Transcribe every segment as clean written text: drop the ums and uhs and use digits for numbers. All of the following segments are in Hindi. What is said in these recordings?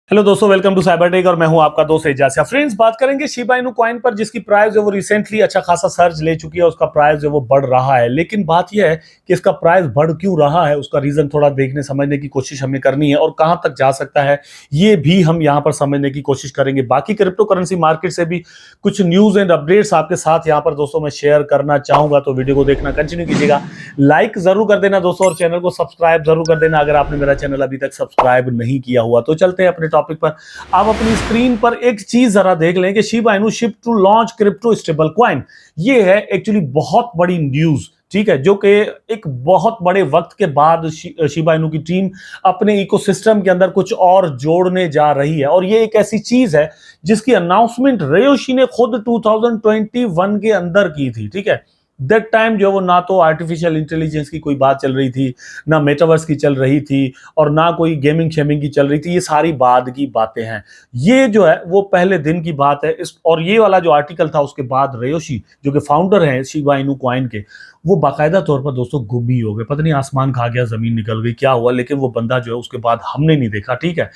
हेलो दोस्तों, वेलकम टू साइबर टेक और मैं हूं आपका दोस्त एजाज। फ्रेंड्स, बात करेंगे शिबा इनू कॉइन पर, जिसकी प्राइस जो वो रिसेंटली अच्छा खासा सर्ज ले चुकी है। उसका प्राइस जो वो बढ़ रहा है, लेकिन बात यह है कि इसका प्राइस बढ़ क्यों रहा है, उसका रीजन थोड़ा देखने समझने की कोशिश हमें करनी है और कहां तक जा सकता है ये भी हम यहां पर समझने की कोशिश करेंगे। बाकी क्रिप्टो करेंसी मार्केट से भी कुछ न्यूज एंड अपडेट्स आपके साथ यहां पर दोस्तों मैं शेयर करना चाहूंगा, तो वीडियो को देखना कंटिन्यू कीजिएगा। लाइक जरूर कर देना दोस्तों और चैनल को सब्सक्राइब जरूर कर देना अगर आपने मेरा चैनल अभी तक सब्सक्राइब नहीं किया हुआ। तो चलते हैं अपने टॉपिक पर। आप अपनी स्क्रीन पर एक चीज जरा देख लें कि Shiba Inu ship to launch crypto stable coin. ये है एक्चुअली बहुत बड़ी न्यूज, ठीक है, जो कि एक बहुत बड़े वक्त के बाद शिबा इनू की टीम अपने इकोसिस्टम के अंदर कुछ और जोड़ने जा रही है। और ये एक ऐसी चीज है जिसकी अनाउंसमेंट रेयोशी ने खुद 2021 के अंदर की थी, ठीक है। दैट टाइम जो वो ना तो आर्टिफिशियल इंटेलिजेंस की कोई बात चल रही थी, ना मेटावर्स की चल रही थी, और ना कोई गेमिंग शेमिंग की चल रही थी। ये सारी बाद की बातें हैं। ये जो है वो पहले दिन की बात है। और ये वाला जो आर्टिकल था उसके बाद रेयोशी जो कि फाउंडर हैं शिबा इनू कॉइन के, वो बाकायदा तौर पर दोस्तों गुम ही हो गए। पता नहीं आसमान खा गया, जमीन निकल गई, क्या हुआ, लेकिन वो बंदा जो है उसके बाद हमने नहीं देखा, ठीक है।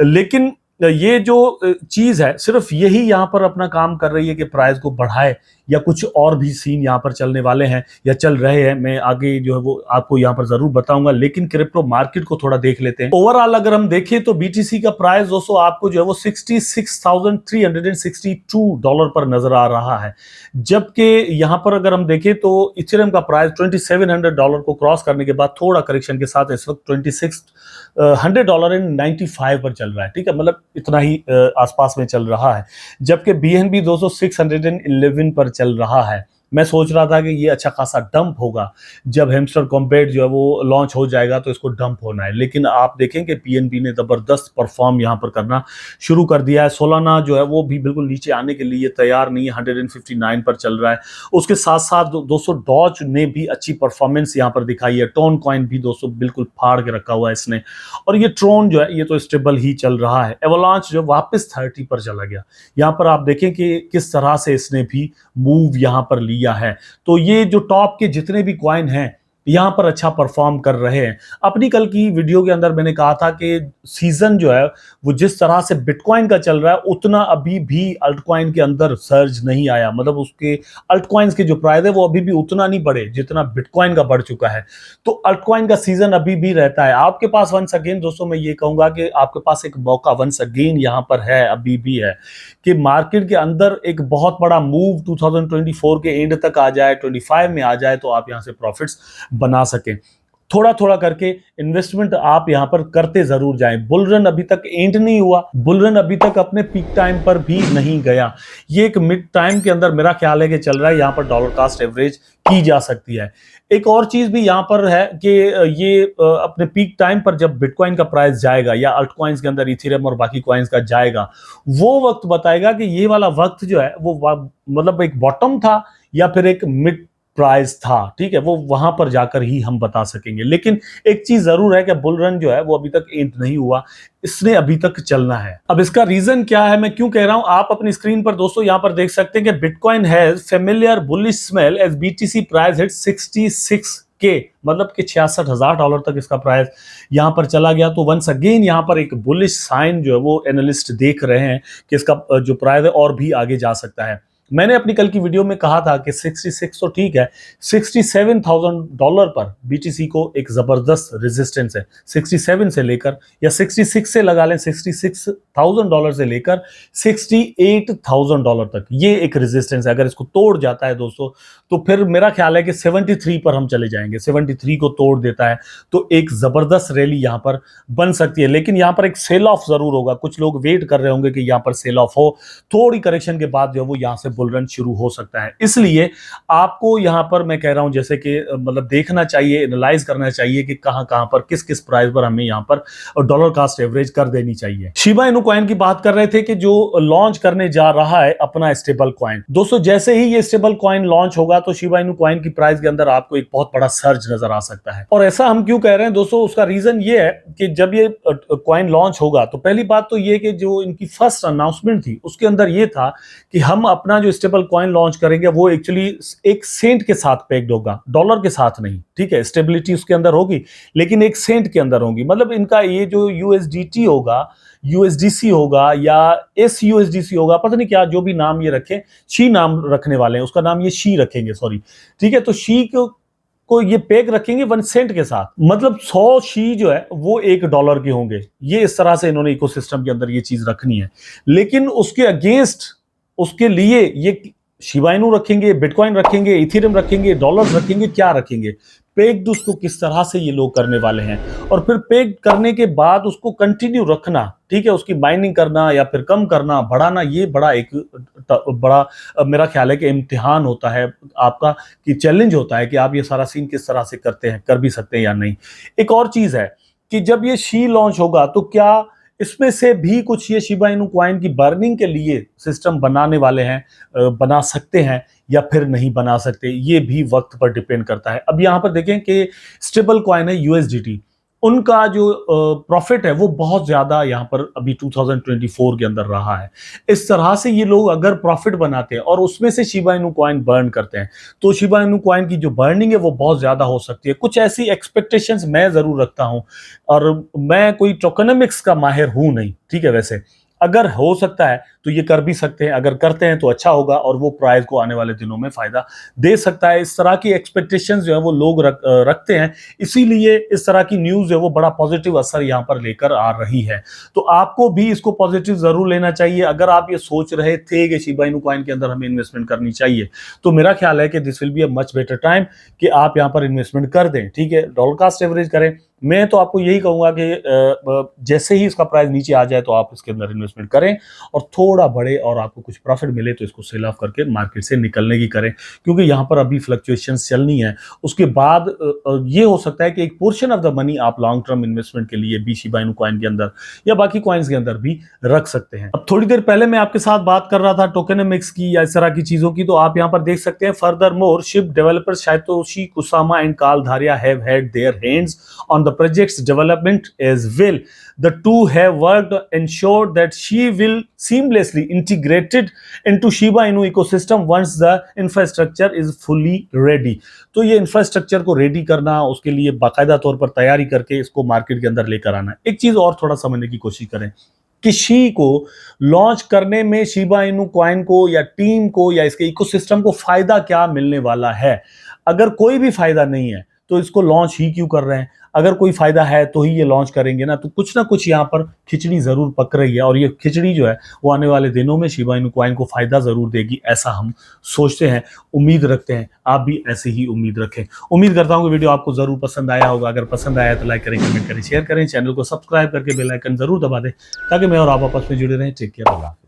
लेकिन ये जो चीज है सिर्फ यही यहां पर अपना काम कर रही है कि प्राइस को बढ़ाए, या कुछ और भी सीन यहां पर चलने वाले हैं या चल रहे हैं, मैं आगे जो है वो आपको यहां पर जरूर बताऊंगा। लेकिन क्रिप्टो मार्केट को थोड़ा देख लेते हैं। ओवरऑल अगर हम देखें तो बीटीसी का प्राइस दोस्तों आपको जो है वो $66,362 पर नजर आ रहा है, जबकि यहां पर अगर हम देखें तो इथेरियम का प्राइस $2,700 को क्रॉस करने के बाद थोड़ा करेक्शन के साथ इस वक्त $2,600.95 पर चल रहा है, ठीक है। मतलब इतना ही आसपास में चल रहा है, जबकि बीएनबी दोस्तों 611 पर चल रहा है। मैं सोच रहा था कि ये अच्छा खासा डंप होगा, जब हैमस्टर कॉम्बैट जो है वो लॉन्च हो जाएगा तो इसको डंप होना है। लेकिन आप देखेंगे पीएनबी ने जबरदस्त परफॉर्म यहां पर करना शुरू कर दिया है। सोलाना जो है वो भी बिल्कुल नीचे आने के लिए तैयार नहीं है, 159 पर चल रहा है। उसके साथ साथ दोस्तों डॉज ने भी अच्छी परफॉर्मेंस यहां पर दिखाई है। टोन कॉइन भी दोस्तों बिल्कुल फाड़ के रखा हुआ है इसने। और ये ट्रोन जो है ये तो स्टेबल ही चल रहा है। एवलांच जो वापस 30 पर चला गया। यहां पर आप देखें कि किस तरह से इसने भी मूव यहां पर लिया है। तो ये जो टॉप के जितने भी कॉइन हैं यहां पर अच्छा परफॉर्म कर रहे हैं। अपनी कल की वीडियो के अंदर मैंने कहा था कि सीजन जो है वो जिस तरह से बिटकॉइन का चल रहा है उतना अभी भी अल्टकॉइन के अंदर सर्ज नहीं आया। मतलब उसके अल्टकॉइन्स के जो प्राइस है वो अभी भी उतना नहीं बढ़े जितना बिटकॉइन का बढ़ चुका है। तो अल्टकॉइन का सीजन अभी भी रहता है आपके पास। वंस अगेन दोस्तों मैं ये कहूंगा कि आपके पास एक मौका वंस अगेन यहां पर है, अभी भी है, कि मार्केट के अंदर एक बहुत बड़ा मूव 2024 के एंड तक आ जाए, 25 में आ जाए, तो आप यहां से प्रॉफिट्स बना सकें। थोड़ा थोड़ा करके इन्वेस्टमेंट आप यहां पर करते जरूर जाएं। बुलरन अभी तक एंड नहीं हुआ, बुलरन अभी तक अपने पीक टाइम पर भी नहीं गया। ये एक मिड टाइम के अंदर मेरा ख्याल है कि चल रहा है, यहां पर डॉलर कास्ट एवरेज की जा सकती है। एक और चीज भी यहां पर है कि ये अपने पीक टाइम पर जब बिटकॉइन का प्राइस जाएगा या अल्ट कॉइन्स के अंदर इथेरियम और बाकी कॉइन्स का जाएगा, वो वक्त बताएगा कि ये वाला वक्त जो है वो मतलब एक बॉटम था या फिर एक मिड प्राइस था, ठीक है। वो वहां पर जाकर ही हम बता सकेंगे। लेकिन एक चीज जरूर है कि बुल रन जो है वो अभी तक एंड नहीं हुआ, इसने अभी तक चलना है। अब इसका रीजन क्या है, मैं क्यों कह रहा हूं, आप अपनी स्क्रीन पर दोस्तों यहां पर देख सकते हैं कि Bitcoin has familiar bullish smell as BTC price hit 66 K, मतलब कि $66,000 तक इसका प्राइस यहां पर चला गया। तो वंस अगेन यहां पर एक बुलिश साइन जो है वो एनालिस्ट देख रहे हैं कि इसका जो प्राइस है और भी आगे जा सकता है। मैंने अपनी कल की वीडियो में कहा था कि 66 तो ठीक है, $67,000 पर बीटीसी को एक जबरदस्त रेजिस्टेंस है। 67 से लेकर या 66 से लगा लें, $66,000 से लेकर $68,000 तक ये एक रेजिस्टेंस है। अगर इसको तोड़ जाता है दोस्तों तो फिर मेरा ख्याल है कि 73 पर हम चले जाएंगे। 73 को तोड़ देता है तो एक जबरदस्त रैली यहां पर बन सकती है। लेकिन यहां पर एक सेल ऑफ जरूर होगा। कुछ लोग वेट कर रहे होंगे कि यहां पर सेल ऑफ हो, थोड़ी करेक्शन के बाद जो है वो यहां से बुल रन शुरू हो सकता है। इसलिए आपको यहां पर मैं कह रहा हूं जैसे कि मतलब देखना चाहिए, एनालाइज करना चाहिए कि कहां कहां पर किस किस प्राइस पर हमें यहां पर डॉलर कास्ट एवरेज कर देनी चाहिए। शिबा इनू कॉइन की बात कर रहे थे कि जो लॉन्च करने जा रहा है अपना स्टेबल कॉइन। दोस्तों जैसे ही ये स्टेबल कॉइन लॉन्च होगा तो शिबा इनू कॉइन की प्राइस के अंदर आपको एक बहुत बड़ा सर्ज नजर आ सकता है। और ऐसा हम क्यों कह रहे हैं दोस्तों, उसका रीजन ये है कि जब ये कॉइन लॉन्च होगा तो पहली बात तो ये कि जो इनकी फर्स्ट अनाउंसमेंट थी उसके अंदर ये था कि हम अपना जो जो स्टेबल कॉइन लॉन्च करेंगे वो एक्चुअली एक सेंट के साथ पेग्ड होगा, डॉलर के साथ नहीं, ठीक है। स्टेबिलिटी उसके अंदर होगी लेकिन एक सेंट के अंदर होगी। मतलब इनका ये जो यूएसडीटी होगा, यूएसडीसी होगा या एसयूएसडीसी होगा, पता नहीं क्या जो भी नाम ये रखें, शी नाम रखने वाले हैं, उसका नाम ये शी रखेंगे, सॉरी, ठीक है। तो शी को ये पेग रखेंगे 1 सेंट के साथ, मतलब 100 शी जो है वो $1 के होंगे। ये इस तरह से इन्होंने इकोसिस्टम के अंदर ये चीज रखनी है। लेकिन उसके अगेंस्ट, उसके लिए ये शिबा इनू रखेंगे, बिटकॉइन रखेंगे, इथेरियम रखेंगे, डॉलर्स रखेंगे, क्या रखेंगे, पेग्ड उसको किस तरह से ये लोग करने वाले हैं। और फिर पेग करने के बाद उसको कंटिन्यू रखना, ठीक है, उसकी माइनिंग करना या फिर कम करना, बढ़ाना, ये बड़ा एक बड़ा मेरा ख्याल है कि इम्तिहान होता है आपका, कि चैलेंज होता है कि आप ये सारा सीन किस तरह से करते हैं, कर भी सकते हैं या नहीं। एक और चीज है कि जब ये शी लॉन्च होगा तो क्या इसमें से भी कुछ ये शिबा इनू कॉइन की बर्निंग के लिए सिस्टम बनाने वाले हैं, बना सकते हैं या फिर नहीं बना सकते, ये भी वक्त पर डिपेंड करता है। अब यहां पर देखें कि स्टेबल कॉइन है यूएसडीटी, उनका जो प्रॉफिट है वो बहुत ज्यादा यहां पर अभी 2024 के अंदर रहा है। इस तरह से ये लोग अगर प्रॉफिट बनाते हैं और उसमें से शिबा इनू कॉइन बर्न करते हैं तो शिबा इनू कॉइन की जो बर्निंग है वो बहुत ज्यादा हो सकती है। कुछ ऐसी एक्सपेक्टेशंस मैं जरूर रखता हूं, और मैं कोई टोकेनोमिक्स का माहिर हूं नहीं, ठीक है। वैसे अगर हो सकता है तो ये कर भी सकते हैं, अगर करते हैं तो अच्छा होगा और वो प्राइस को आने वाले दिनों में फायदा दे सकता है। इस तरह की एक्सपेक्टेशंस जो है वो लोग रखते हैं, इसीलिए इस तरह की न्यूज जो है वो बड़ा पॉजिटिव असर यहां पर लेकर आ रही है। तो आपको भी इसको पॉजिटिव जरूर लेना चाहिए। अगर आप ये सोच रहे थे कि शिबा इनू कॉइन के अंदर हमें इन्वेस्टमेंट करनी चाहिए तो मेरा ख्याल है कि this will be a much better time कि आप यहां पर इन्वेस्टमेंट कर दें, ठीक है, डॉलर कास्ट एवरेज करें। मैं तो आपको यही कहूंगा कि जैसे ही इसका प्राइस नीचे आ जाए तो आप इसके अंदर इन्वेस्टमेंट करें और थोड़ा बढ़े और आपको कुछ प्रॉफिट मिले तो इसको सेल ऑफ करके मार्केट से निकलने की करें, क्योंकि यहां पर अभी फ्लक्चुएशंस चलनी है। उसके बाद ये हो सकता है कि एक पोर्शन ऑफ द मनी आप लॉन्ग टर्म इन्वेस्टमेंट के लिए भी शिबा इनू कॉइन के अंदर या बाकी कॉइन्स के अंदर भी रख सकते हैं। अब थोड़ी देर पहले मैं आपके साथ बात कर रहा था टोकेनोमिक्स की या इस तरह की चीजों की, तो आप यहां पर देख सकते हैं furthermore Shib developers Shytoshi Kusama and Kaal Dhairya have had their hands on the project's development as well. The two have worked to ensure that she will seamlessly integrated into Shiba Inu ecosystem once the infrastructure is fully ready. तो ये इंफ्रास्ट्रक्चर को रेडी करना, उसके लिए बाकायदा तौर पर तैयारी करके इसको मार्केट के अंदर लेकर आना। एक चीज और थोड़ा समझने की कोशिश करें कि शी को लॉन्च करने में शिबा इनू कॉइन को या टीम को या इसके इकोसिस्टम को फायदा क्या मिलने वाला है। अगर कोई भी फायदा नहीं है तो इसको लॉन्च ही क्यों कर रहे हैं। अगर कोई फायदा है तो ही ये लॉन्च करेंगे ना। तो कुछ ना कुछ यहाँ पर खिचड़ी जरूर पक रही है और ये खिचड़ी जो है वो आने वाले दिनों में शिबा इनू कॉइन को फायदा जरूर देगी, ऐसा हम सोचते हैं, उम्मीद रखते हैं। आप भी ऐसे ही उम्मीद रखें। उम्मीद करता हूं कि वीडियो आपको जरूर पसंद आया होगा। अगर पसंद आया तो लाइक करें, कमेंट करें, शेयर करें, चैनल को सब्सक्राइब करके बेल आइकन जरूर दबा दें ताकि मैं और आप आपस में जुड़े रहें। Take care.